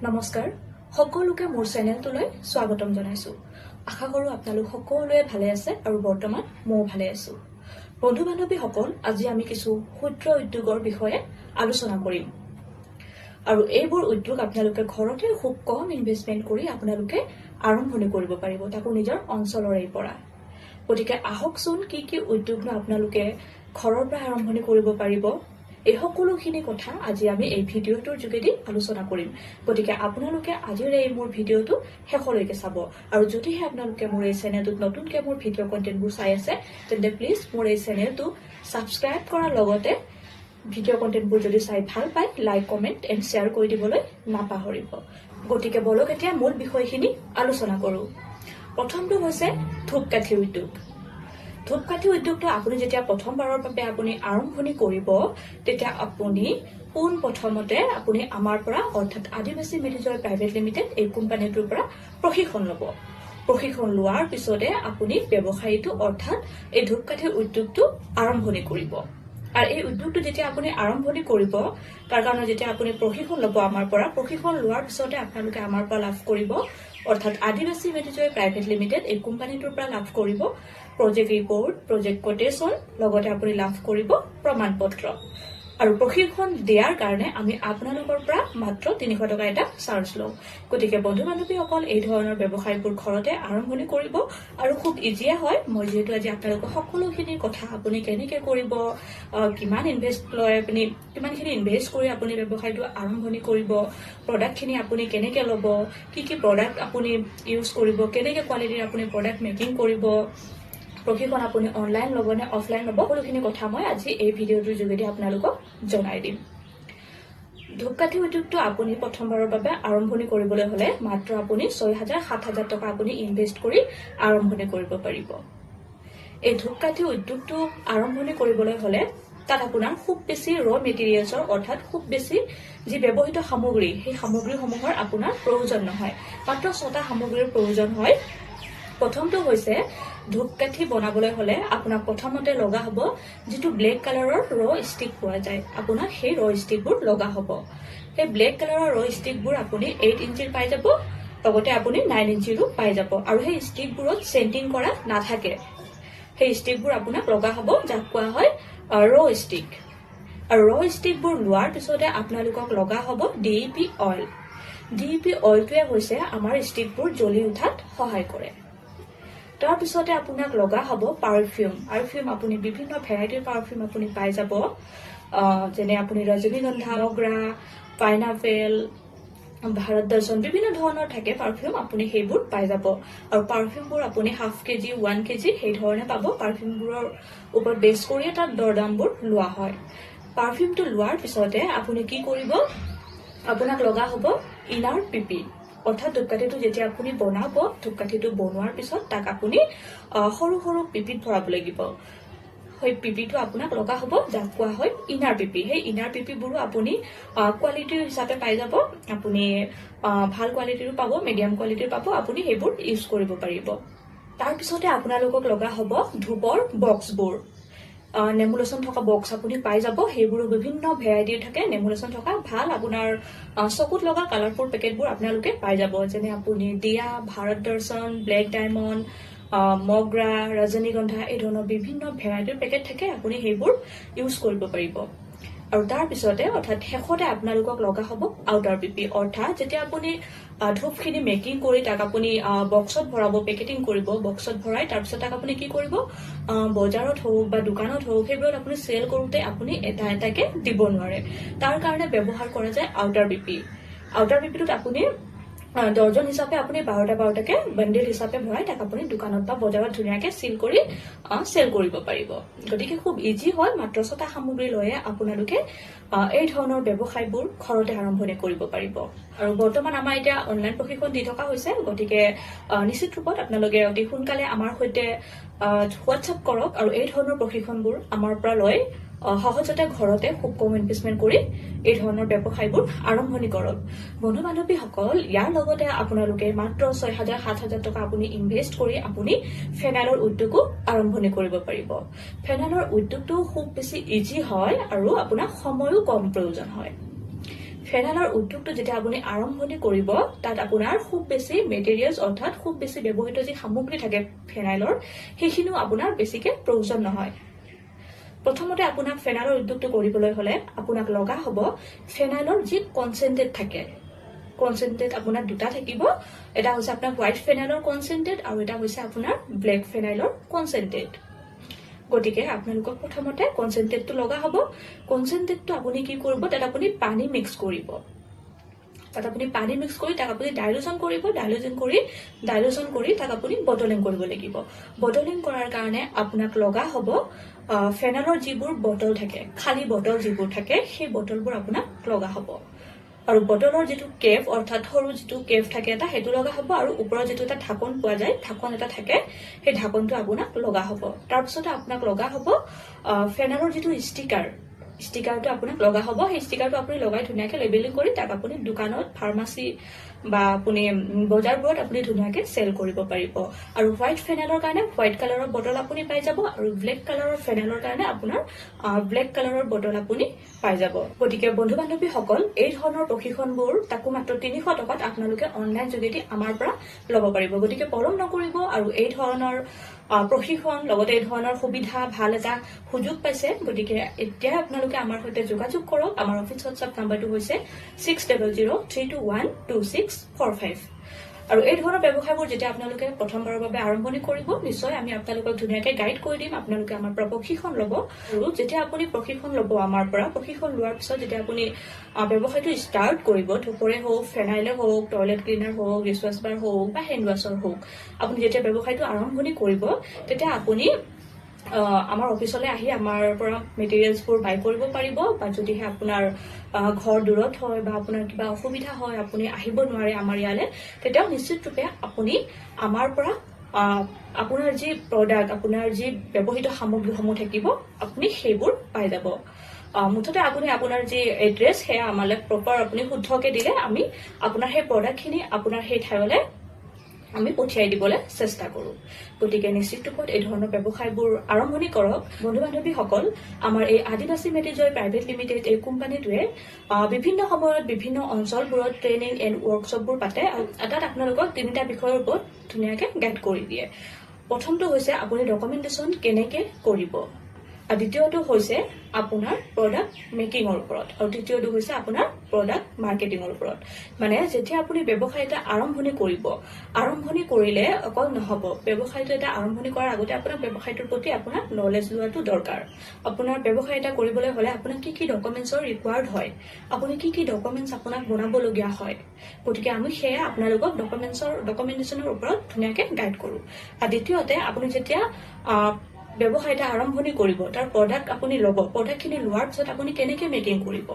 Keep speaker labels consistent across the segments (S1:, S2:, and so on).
S1: নমস্কাৰ সকলোকে মোৰ চেনেলটোলৈ স্বাগতম জনাইছো। আশা কৰো আপোনালোক সকলোৱে ভালে আছে আৰু বৰ্তমান মই ভালে আছো। বন্ধু বান্ধৱীসকল, আজি আমি কিছু ক্ষুদ্ৰ উদ্যোগৰ বিষয়ে আলোচনা কৰিম। আৰু এইবোৰ উদ্যোগ আপোনালোকে ঘৰতে খুব কম ইনভেষ্টমেন্ট কৰি আপোনালোকে আৰম্ভণি কৰিব পাৰিব, তাকো নিজৰ অঞ্চলৰে পৰা। গতিকে আহকচোন কি কি উদ্যোগ আপোনালোকে ঘৰৰ পৰা আৰম্ভণি কৰিব পাৰিব, এই সকলোখিনি কথা আজি আমি এই ভিডিঅ'টোৰ যোগেদি আলোচনা কৰিম। গতিকে আপোনালোকে আজিৰ এই মোৰ ভিডিঅ'টো শেষলৈকে চাব। আৰু যদিহে আপোনালোকে মোৰ এই চেনেলটোত নতুনকৈ মোৰ ভিডিঅ' কণ্টেণ্টবোৰ চাই আছে, তেন্তে প্লিজ মোৰ এই চেনেলটো ছাবস্ক্ৰাইব কৰাৰ লগতে ভিডিঅ' কণ্টেণ্টবোৰ যদি চাই ভাল পায়, লাইক, কমেণ্ট এণ্ড শ্বেয়াৰ কৰি দিবলৈ নাপাহৰিব। গতিকে বলক এতিয়া মূল বিষয়খিনি আলোচনা কৰোঁ। প্ৰথমটো হৈছে ধূপকাঠি উদ্যোগ। ধূপকাঠি উদ্যোগটো আপুনি যেতিয়া প্ৰথমবাৰৰ বাবে আপুনি আৰম্ভণি কৰিব, তেতিয়া আপুনি পোনপ্ৰথমতে আপুনি আমাৰ পৰা অৰ্থাৎ আদিবাসী মেডিজয় প্ৰাইভেট লিমিটেড এই কোম্পানীটোৰ পৰা প্ৰশিক্ষণ ল'ব। প্ৰশিক্ষণ লোৱাৰ পিছতে আপুনি ব্যৱসায়ীটো অৰ্থাৎ এই ধূপকাঠি উদ্যোগটো আৰম্ভণি কৰিব। আৰু এই উদ্যোগটো যেতিয়া আপুনি আৰম্ভণি কৰিব, তাৰ কাৰণে যেতিয়া আপুনি প্ৰশিক্ষণ ল'ব আমাৰ পৰা, প্ৰশিক্ষণ লোৱাৰ পিছতে আপোনালোকে আমাৰ পৰা লাভ কৰিব অৰ্থাৎ আদিবাসী মেডিজয় প্ৰাইভেট লিমিটেড এই কোম্পানীটোৰ পৰা লাভ কৰিব প্ৰজেক্ট ৰিপৰ্ট, প্ৰজেক্ট কোটেশ্যন, লগতে আপুনি লাভ কৰিব প্ৰমাণ পত্ৰ। আৰু প্ৰশিক্ষণ দিয়াৰ কাৰণে আমি আপোনালোকৰ পৰা মাত্ৰ ৩০০ টকা এটা চাৰ্জ লওঁ। গতিকে বন্ধু বান্ধৱীসকল, এই ধৰণৰ ব্যৱসায়বোৰ ঘৰতে আৰম্ভণি কৰিব আৰু খুব ইজিয়ে হয়। মই যিহেতু আজি আপোনালোকক সকলোখিনি কথা আপুনি কেনেকৈ কৰিব, কিমান ইনভেষ্ট লয়, আপুনি কিমানখিনি ইনভেষ্ট কৰি আপুনি ব্যৱসায়টো আৰম্ভণি কৰিব, প্ৰডাক্টখিনি আপুনি কেনেকৈ ল'ব, কি কি প্ৰডাক্ট আপুনি ইউজ কৰিব, কেনেকৈ কোৱালিটিৰ আপুনি প্ৰডাক্ট মেকিং কৰিব, প্ৰশিক্ষণ আপুনি অনলাইন ল'ব নে অফলাইন ল'ব, সকলোখিনি কথা মই আজি এই ভিডিঅ'টোৰ যোগেদি আপোনালোকক জনাই দিম। ধূপকাঠি উদ্যোগটো আপুনি প্ৰথমবাৰৰ বাবে আৰম্ভণি কৰিবলৈ হ'লে মাত্ৰ আপুনি ৬,০০০-৭,০০০ টকা আপুনি ইনভেষ্ট কৰি আৰম্ভণি কৰিব পাৰিব। এই ধূপকাঠি উদ্যোগটো আৰম্ভণি কৰিবলৈ হ'লে তাত আপোনাৰ খুব বেছি মেটেৰিয়েলছৰ অৰ্থাৎ খুব বেছি যি ব্যৱহৃত সামগ্ৰী, সেই সামগ্ৰীসমূহৰ আপোনাৰ প্ৰয়োজন নহয়। মাত্ৰ ৬টা সামগ্ৰীৰ প্ৰয়োজন হয়। প্ৰথমটো হৈছে ধূপকাঠি বনাবলৈ হ'লে আপোনাক প্ৰথমতে লগা হ'ব যিটো ব্লেক কালাৰৰ ষ্টিক পোৱা যায়, আপোনাক সেই ষ্টিকবোৰ লগা হ'ব। সেই ব্লেক কালাৰৰ ষ্টিকবোৰ আপুনি 8 ইঞ্চিৰ পাই যাব, লগতে আপুনি 9 ইঞ্চিৰো পাই যাব। আৰু সেই ষ্টিকবোৰত চেণ্টিং কৰা নাথাকে। সেই ষ্টিকবোৰ আপোনাক লগা হ'ব, যাক কোৱা হয় ষ্টিক। আৰু ষ্টিকবোৰ লোৱাৰ পিছতে আপোনালোকক লগা হ'ব DEP অইল। DEP অইলটোৱে হৈছে আমাৰ ষ্টিকবোৰ জ্বলি উঠাত সহায় কৰে। তাৰপিছতে আপোনাক লগা হ'ব পাৰফিউম। আপুনি বিভিন্ন ভেৰাইটিৰ পাৰফিউম আপুনি পাই যাব, যেনে আপুনি ৰজনীগন্ধা, মগৰা, পাইনাপেল, ভাৰত দৰ্শন, বিভিন্ন ধৰণৰ থাকে পাৰফিউম, আপুনি সেইবোৰ পাই যাব। আৰু পাৰফিউমবোৰ আপুনি 1/2 কেজি, 1 কেজি সেই ধৰণে পাব। পাৰফিউমবোৰৰ ওপৰত বেছ কৰিয়ে তাত দৰদামবোৰ লোৱা হয়। পাৰফিউমটো লোৱাৰ পিছতে আপুনি কি কৰিব, আপোনাক লগা হ'ব ইনাৰ পিপি। অৰ্থাৎ ধূপকাঠিটো যেতিয়া আপুনি বনাব, ধূপকাঠিটো বনোৱাৰ পিছত তাক আপুনি সৰু সৰু পিপিত ভৰাব লাগিব। সেই পিপিটো আপোনাক লগা হ'ব, যাক কোৱা হয় ইনাৰ পিপি। সেই ইনাৰ পিপিবোৰো আপুনি কোৱালিটিৰ হিচাপে পাই যাব। আপুনি ভাল কোৱালিটিৰো পাব, মিডিয়াম কোৱালিটিৰ পাব, আপুনি সেইবোৰ ইউজ কৰিব পাৰিব। তাৰপিছতে আপোনালোকক লগা হ'ব ধূপৰ বক্সবোৰ। নেমুলেশ্যন থকা বক্স আপুনি পাই যাব। সেইবোৰো বিভিন্ন ভেৰাইটিৰ থাকে, নেমুলেশ্যন থকা ভাল আপোনাৰ চকুত লগা কালাৰফুল পেকেটবোৰ আপোনালোকে পাই যাব। যেনে আপুনি দিয়া, ভাৰত দৰ্শন, ব্লেক ডায়মণ্ড, মগৰা, ৰজনীগন্ধা, এই ধৰণৰ বিভিন্ন ভেৰাইটিৰ পেকেট থাকে, আপুনি সেইবোৰ ইউজ কৰিব পাৰিব। আৰু তাৰপিছতে অৰ্থাৎ শেষতে আপোনালোকক লগা হ'ব আউটাৰ পিপি। অৰ্থাৎ যেতিয়া আপুনি ধূপখিনি মেকিং কৰি তাক আপুনি বক্সত ভৰাব, পেকেটিং কৰিব, বক্সত ভৰাই তাৰপিছত তাক আপুনি কি কৰিব, বজাৰত হওক বা দোকানত হওক, সেইবোৰত আপুনি চেল কৰোঁতে আপুনি এটা এটাকে দিব নোৱাৰে। তাৰ কাৰণে ব্যৱহাৰ কৰা যায় আউটাৰ পিপি। আউটাৰ পিপিটোত আপুনি দৰ্জন হিচাপে আপুনি 12টাকে বান্ডিল হিচাপে ভৰাই তাক আপুনি দোকানত বা বজাৰত ধুনীয়াকৈ চিল কৰি চেল কৰিব পাৰিব। গতিকে খুব ইজি হয়। মাত্ৰ 6টা সামগ্ৰী লৈয়ে আপোনালোকে এই ধৰণৰ ব্যৱসায়বোৰ ঘৰতে আৰম্ভণি কৰিব পাৰিব। আৰু বৰ্তমান আমাৰ এতিয়া অনলাইন প্ৰশিক্ষণ দি থকা হৈছে। গতিকে নিশ্চিত ৰূপত আপোনালোকে অতি সোনকালে আমাৰ সৈতে হোৱাটছআপ কৰক আৰু এই ধৰণৰ প্ৰশিক্ষণবোৰ আমাৰ পৰা লৈ সহজতে ঘৰতে খুব কম ইনভেষ্টমেন্ট কৰি এই ধৰণৰ ব্যৱসায়বোৰ আৰম্ভণি কৰক। বন্ধু বান্ধৱীসকল, ইয়াৰ লগতে আপোনালোকে মাত্ৰ ৬,০০০-৭,০০০ টকা আপুনি ইনভেষ্ট কৰি আপুনি ফেনাইলৰ উদ্যোগো আৰম্ভণি কৰিব পাৰিব। ফেনাইলৰ উদ্যোগটো খুব বেছি ইজি হয় আৰু আপোনাৰ সময়ো কম প্ৰয়োজন হয়। ফেনাইলৰ উদ্যোগটো যেতিয়া আপুনি আৰম্ভণি কৰিব তাত আপোনাৰ খুব বেছি মেটেৰিয়েলছ অৰ্থাৎ খুব বেছি ব্যৱহৃত যি সামগ্ৰী থাকে ফেনাইলৰ সেইখিনিও আপোনাৰ বেছিকে প্ৰয়োজন নহয় প্ৰথমতে আপোনাক ফেনাইলৰ উদ্যোগটো কৰিবলৈ হলে আপোনাক লগা হ'ব ফেনাইলৰ যি কনচেন্ট্ৰেট থাকে কনচেন্ট্ৰেট আপোনাৰ দুটা থাকিব এটা হৈছে আপোনাৰ হোৱাইট ফেনাইলৰ কনচেন্ট্ৰেট আৰু এটা হৈছে আপোনাৰ ব্লেক ফেনাইলৰ কনচেন্ট্ৰেট গতিকে আপোনালোকক প্ৰথমতে কনচেন্ট্ৰেটটো লগা হ'ব কনচেন্ট্ৰেটটো আপুনি কি কৰিব তাত আপুনি পানী মিক্স কৰিব তাত আপুনি পানী মিক্স কৰি তাক আপুনি ডাইলুচন কৰিব ডাইলুচন কৰি তাক আপুনি বটলিং কৰিব লাগিব বটলিং কৰাৰ কাৰণে আপোনাক লগা হ'ব ফেনাইলৰ যিবোৰ বটল থাকে খালী বটল যিবোৰ থাকে সেই বটলবোৰ আপোনাক লগা হ'ব আৰু বটলৰ যিটো কেপ অৰ্থাৎ সৰু যিটো কেপ থাকে এটা সেইটো লগা হ'ব আৰু ওপৰত যিটো এটা ঢাকন পোৱা যায় ঢাকন এটা থাকে সেই ঢাকনটো আপোনাক লগা হ'ব তাৰপিছতে আপোনাক লগা হ'ব ফেনাইলৰ যিটো ষ্টিকাৰটো আপোনাক লগা হ'ব সেই ষ্টিকাৰটো আপুনি লগাই ধুনীয়াকৈ লেবেলিং কৰি তাক আপুনি দোকানত ফাৰ্মাচী বা আপুনি বজাৰবোৰত আপুনি ধুনীয়াকৈ চেল কৰিব পাৰিব আৰু হোৱাইট ফেনাইলৰ কাৰণে হোৱাইট কালাৰৰ বটল আপুনি পাই যাব আৰু ব্লেক কালাৰৰ ফেনাইলৰ কাৰণে আপোনাৰ ব্লেক কালাৰৰ বটল আপুনি পাই যাব গতিকে বন্ধু বান্ধৱীসকল এই ধৰণৰ প্ৰশিক্ষণবোৰ তাকো মাত্ৰ 300 টকাত আপোনালোকে অনলাইন যোগেদি আমাৰ পৰা ল'ব পাৰিব গতিকে পলম নকৰিব আৰু এই ধৰণৰ প্ৰশিক্ষণ লগতে এই ধৰণৰ সুবিধা ভাল এটা সুযোগ পাইছে গতিকে এতিয়া আপোনালোকে আমাৰ সৈতে যোগাযোগ কৰক আমাৰ অফিচ হোৱাটছআপ নাম্বাৰটো হৈছে 6003212645 আৰু এই ধৰণৰ ব্যৱসায়বোৰ যেতিয়া আপোনালোকে প্ৰথমবাৰৰ বাবে আৰম্ভণি কৰিব নিশ্চয় আমি আপোনালোকক ধুনীয়াকৈ গাইড কৰি দিম আপোনালোকে আমাৰ পৰা প্ৰশিক্ষণ ল'ব আৰু যেতিয়া আপুনি প্ৰশিক্ষণ ল'ব আমাৰ পৰা প্ৰশিক্ষণ লোৱাৰ পিছত যেতিয়া আপুনি ব্যৱসায়টো ষ্টাৰ্ট কৰিব ধূপৰে হওক ফেনাইলে হওক টয়লেট ক্লিনাৰ হওক ডিছৱাছ বাৰ হওক বা হেণ্ড ৱাছৰ হওক আপুনি যেতিয়া ব্যৱসায়টো আৰম্ভণি কৰিব তেতিয়া আপুনি আমাৰ অফিচলৈ আহি আমাৰ পৰা মেটেৰিয়েলছবোৰ বাই কৰিব পাৰিব বা যদিহে আপোনাৰ ঘৰ দূৰত হয় বা আপোনাৰ কিবা অসুবিধা হয় আপুনি আহিব নোৱাৰে আমাৰ ইয়ালৈ তেতিয়াও নিশ্চিতৰূপে আপুনি আমাৰ পৰা আপোনাৰ যি প্ৰডাক্ট আপোনাৰ যি ব্যৱহৃত সামগ্ৰীসমূহ থাকিব আপুনি সেইবোৰ পাই যাব মুঠতে আপুনি আপোনাৰ যি এড্ৰেছ সেয়া আমালৈ প্ৰপাৰ আপুনি শুদ্ধকৈ দিলে আমি আপোনাৰ সেই প্ৰডাক্টখিনি আপোনাৰ সেই ঠাইলৈ আমি পঠিয়াই দিবলৈ চেষ্টা কৰোঁ গতিকে নিশ্চিত ৰূপত এই ধৰণৰ ব্যৱসায়বোৰ আৰম্ভণি কৰক বন্ধু বান্ধৱীসকল আমাৰ এই আদিবাসী মেটিজয় প্ৰাইভেট লিমিটেড এই কোম্পানীটোৱে বিভিন্ন সময়ত বিভিন্ন অঞ্চলবোৰত ট্ৰেইনিং এণ্ড ৱৰ্কশ্বপবোৰ পাতে আৰু তাত আপোনালোকক 3টা বিষয়ৰ ওপৰত ধুনীয়াকৈ গাইড কৰি দিয়ে প্ৰথমটো হৈছে আপুনি ডকুমেণ্টেশ্যন কেনেকৈ কৰিব আৰু দ্বিতীয়টো হৈছে আপোনাৰ প্ৰডাক্ট মেকিঙৰ ওপৰত আৰু তৃতীয়টো হৈছে আপোনাৰ প্ৰডাক্ট মাৰ্কেটিঙৰ ওপৰত মানে যেতিয়া আপুনি ব্যৱসায় এটা আৰম্ভণি কৰিব আৰম্ভণি কৰিলে অকল নহ'ব ব্যৱসায়টো এটা আৰম্ভণি কৰাৰ আগতে আপোনাৰ ব্যৱসায়টোৰ প্ৰতি আপোনাৰ নলেজ লোৱাটো দৰকাৰ আপোনাৰ ব্যৱসায় এটা কৰিবলৈ হ'লে আপোনাক কি কি ডকুমেণ্টছৰ ৰিকুৱাৰ্ড হয় আপুনি কি কি ডকুমেণ্টছ আপোনাক বনাবলগীয়া হয় গতিকে আমি সেয়া আপোনালোকক ডকুমেণ্টেশ্যনৰ ওপৰত ধুনীয়াকৈ গাইড কৰোঁ আৰু দ্বিতীয়তে আপুনি যেতিয়া ব্যৱসায় এটা আৰম্ভণি কৰিব তাৰ প্ৰডাক্ট আপুনি ল'ব প্ৰডাক্টখিনি লোৱাৰ পিছত আপুনি কেনেকৈ মেকিং কৰিব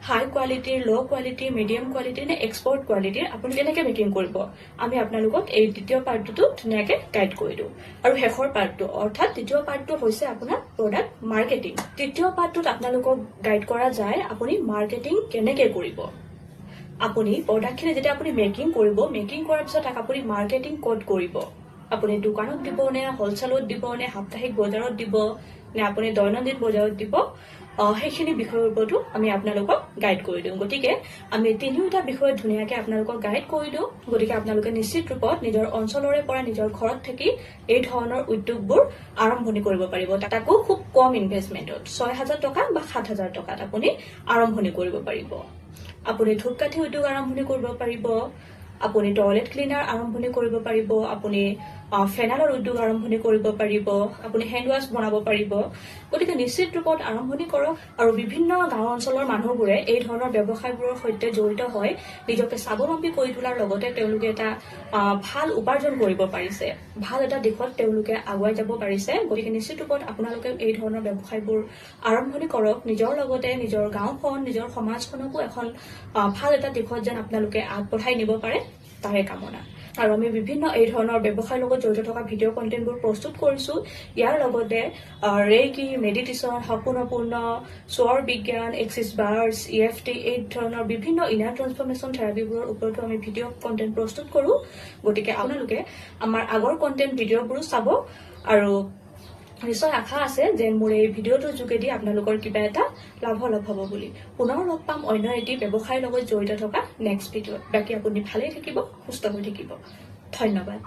S1: হাই কোৱালিটিৰ ল' কোৱালিটি মিডিয়াম কোৱালিটি নে এক্সপৰ্ট কোৱালিটিৰ আপুনি কেনেকৈ মেকিং কৰিব আমি আপোনালোকক এই দ্বিতীয় পাৰ্টটো ধুনীয়াকৈ গাইড কৰি দিওঁ আৰু শেষৰ পাৰ্টটো অৰ্থাৎ তৃতীয় পাৰ্টটো হৈছে আপোনাৰ প্ৰডাক্ট মাৰ্কেটিং তৃতীয় পাৰ্টটোত আপোনালোকক গাইড কৰা যায় আপুনি মাৰ্কেটিং কেনেকৈ কৰিব আপুনি প্ৰডাক্টখিনি যেতিয়া আপুনি মেকিং কৰিব মেকিং কৰাৰ পিছত তাক আপুনি মাৰ্কেটিং ক'ত কৰিব আপুনি দোকানত দিব নে হোলচেলত দিব নে সাপ্তাহিক বজাৰত দিব নে আপুনি দৈনন্দিন বজাৰত দিব সেইখিনি বিষয়ৰ ওপৰতো আমি আপোনালোকক গাইড কৰি দিওঁ গতিকে আমি 3টা বিষয়ত ধুনীয়াকৈ আপোনালোকক গাইড কৰি দিওঁ গতিকে আপোনালোকে নিশ্চিত ৰূপত নিজৰ অঞ্চলৰে পৰা নিজৰ ঘৰত থাকি এই ধৰণৰ উদ্যোগবোৰ আৰম্ভণি কৰিব পাৰিব তাকো খুব কম ইনভেষ্টমেণ্টত 6,000 টকা বা 7,000 টকাত আপুনি আৰম্ভণি কৰিব পাৰিব আপুনি ধূপকাঠি উদ্যোগ আৰম্ভণি কৰিব পাৰিব আপুনি টয়লেট ক্লিনাৰ আৰম্ভণি কৰিব পাৰিব আপুনি ফেনাইলৰ উদ্যোগ আৰম্ভণি কৰিব পাৰিব আপুনি হেণ্ড ৱাছ বনাব পাৰিব গতিকে নিশ্চিত ৰূপত আৰম্ভণি কৰক আৰু বিভিন্ন গাঁও অঞ্চলৰ মানুহবোৰে এই ধৰণৰ ব্যৱসায়বোৰৰ সৈতে জড়িত হৈ নিজকে স্বাৱলম্বী কৰি তোলাৰ লগতে তেওঁলোকে এটা ভাল উপাৰ্জন কৰিব পাৰিছে ভাল এটা দিশত তেওঁলোকে আগুৱাই যাব পাৰিছে গতিকে নিশ্চিত ৰূপত আপোনালোকে এই ধৰণৰ ব্যৱসায়বোৰ আৰম্ভণি কৰক নিজৰ লগতে নিজৰ গাঁওখন নিজৰ সমাজখনকো এখন ভাল এটা দিশত যেন আপোনালোকে আগবঢ়াই নিব পাৰে তাৰে কামনা আৰু আমি বিভিন্ন এই ধৰণৰ ব্যৱসায়ৰ লগত জড়িত থকা ভিডিঅ' কণ্টেণ্টবোৰ প্ৰস্তুত কৰিছোঁ ইয়াৰ লগতে ৰেকি মেডিটেশ্যন সপোনপূৰ্ণ স্বৰ বিজ্ঞান এক্সিছ বাৰ্ছ EFT এই ধৰণৰ বিভিন্ন ইনাৰ ট্ৰান্সফৰ্মেশ্যন থেৰাপিবোৰৰ ওপৰতো আমি ভিডিঅ' কণ্টেণ্ট প্ৰস্তুত কৰোঁ গতিকে আপোনালোকে আমাৰ আগৰ কণ্টেণ্ট ভিডিঅ'বোৰো চাব আৰু নিশ্চয় আশা আছে যে মোৰ এই ভিডিঅ'টোৰ যোগেদি আপোনালোকৰ কিবা এটা লাভালাভ হ'ব বুলি। পুনৰ লগ পাম অন্য এটি ব্যৱসায়ৰ লগত জড়িত থকা নেক্সট ভিডিঅ'ত। বাকী আপুনি ভালেই থাকিব, সুস্থ হৈ থাকিব। ধন্যবাদ।